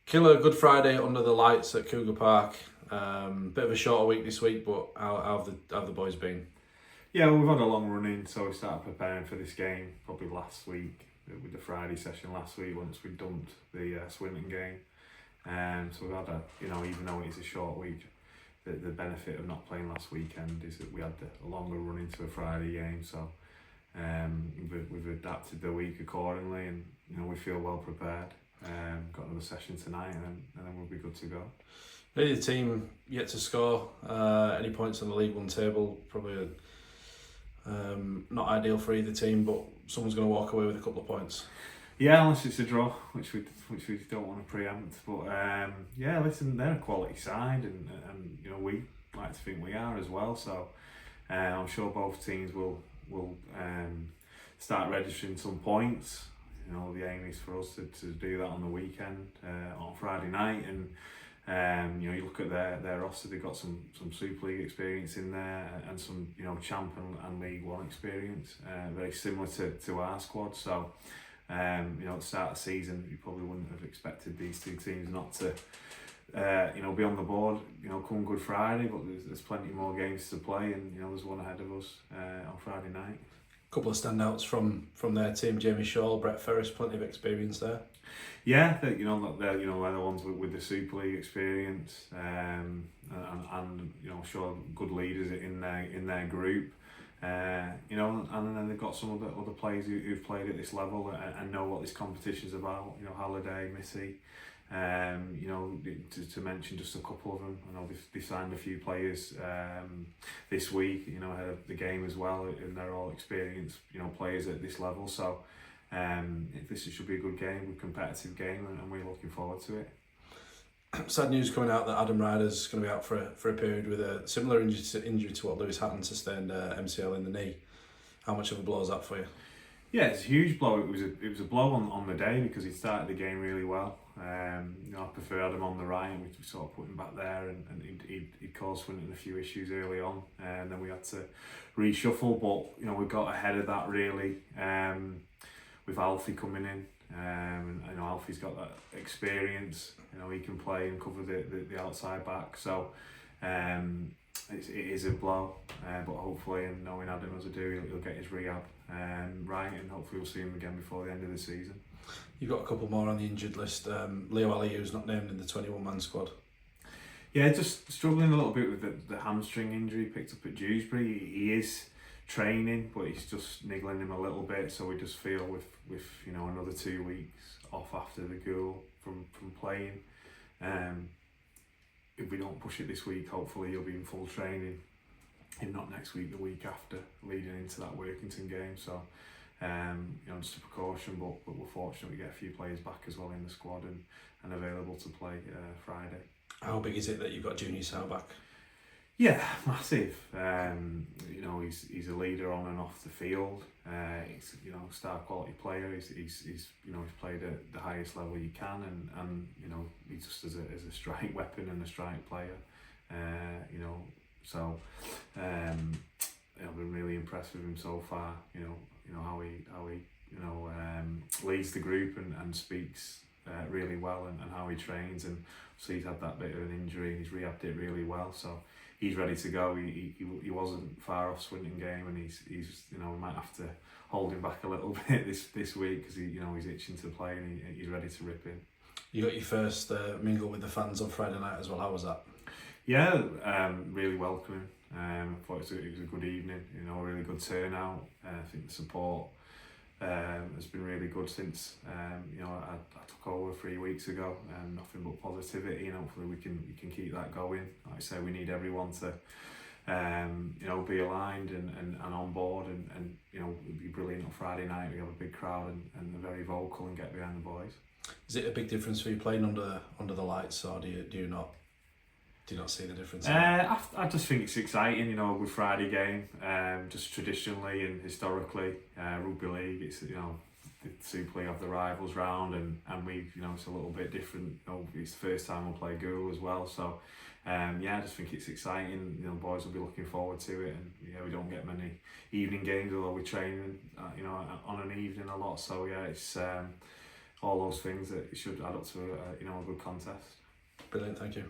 Killer Good Friday under the lights at Cougar Park. Bit of a shorter week this week, but how have the boys been? Yeah, well, we've had a long run in, so we started preparing for this game probably last week with the Friday session last week once we'd dumped the Swinton game. So we've had even though it is a short week, the benefit of not playing last weekend is that we had a longer run into a Friday game. So we've adapted the week accordingly, and we feel well prepared. Got another session tonight, and then we'll be good to go. Really, the team yet to score any points on the League One table. Probably not ideal for either team, but someone's going to walk away with a couple of points. Yeah, unless it's a draw, which we don't want to preempt. But yeah, listen, they're a quality side, and we like to think we are as well. So I'm sure both teams will start registering some points. The aim is for us to do that on the weekend, on Friday night, and you look at their roster. They've got some Super League experience in there, and some Champ and League One experience, very similar to our squad. So at the start of the season, you probably wouldn't have expected these two teams not to be on the board come Good Friday, but there's plenty more games to play, and there's one ahead of us on Friday night. Couple of standouts from their team: Jamie Shaw, Brett Ferris, plenty of experience there. Yeah, they're the ones with the Super League experience, and sure, good leaders in their group. And then they've got some of the other players who've played at this level and know what this competition's about. Halliday, Missy. To mention just a couple of them. I know they've signed a few players this week, ahead of the game as well, and they're all experienced, players at this level. So this should be a good game, a competitive game, and we're looking forward to it. Sad news coming out that Adam Ryder's going to be out for a period with a similar injury to what Lewis Hatton sustained, MCL in the knee. How much of a blow is that for you? Yeah, it's a huge blow. It was a blow on the day because he started the game really well. I prefer Adam on the right, and we sort of put him back there, and he caused Swinton a few issues early on, and then we had to reshuffle. But we got ahead of that really with Alfie coming in. Alfie's got that experience. He can play and cover the outside back. So it is a blow, but hopefully, and knowing Adam as I do, he'll get his rehab right, and hopefully we'll see him again before the end of the season. You've got a couple more on the injured list. Leo Aliu's not named in the 21-man squad. Yeah, just struggling a little bit with the hamstring injury picked up at Dewsbury. He is training, but he's just niggling him a little bit. So we just feel with another 2 weeks off after the Goole from playing. If we don't push it this week, hopefully he'll be in full training. If not next week, the week after, leading into that Workington game. So just a precaution, but we're fortunate we get a few players back as well in the squad and available to play Friday. How big is it that you've got Junior Sow back? Yeah, massive. He's a leader on and off the field. He's star quality player. He's played at the highest level you can, and he's just as a strike weapon and a strike player. So I've been really impressed with him so far. How he leads the group and speaks really well, and how he trains, and so he's had that bit of an injury and he's rehabbed it really well. So he's ready to go. He wasn't far off Swinton game, and he's we might have to hold him back a little bit this week because he's itching to play, and he's ready to rip in. You got your first mingle with the fans on Friday night as well. How was that? Yeah, really welcoming. I thought it was a good evening. A really good turnout. I think the support has been really good since I took over 3 weeks ago, and nothing but positivity, and hopefully we can keep that going. Like I say, we need everyone to be aligned and on board, and it'd be brilliant on Friday night. We have a big crowd and they're very vocal and get behind the boys. Is it a big difference for you playing under the lights, or do you not see the difference? I just think it's exciting, a Good Friday game. Just traditionally and historically, rugby league, it's the Super League have the rivals round, and we it's a little bit different. It's the first time we'll play Goole as well, so I just think it's exciting. Boys will be looking forward to it, and we don't get many evening games, although we're training on an evening a lot. So it's all those things that should add up to a good contest. Brilliant, thank you.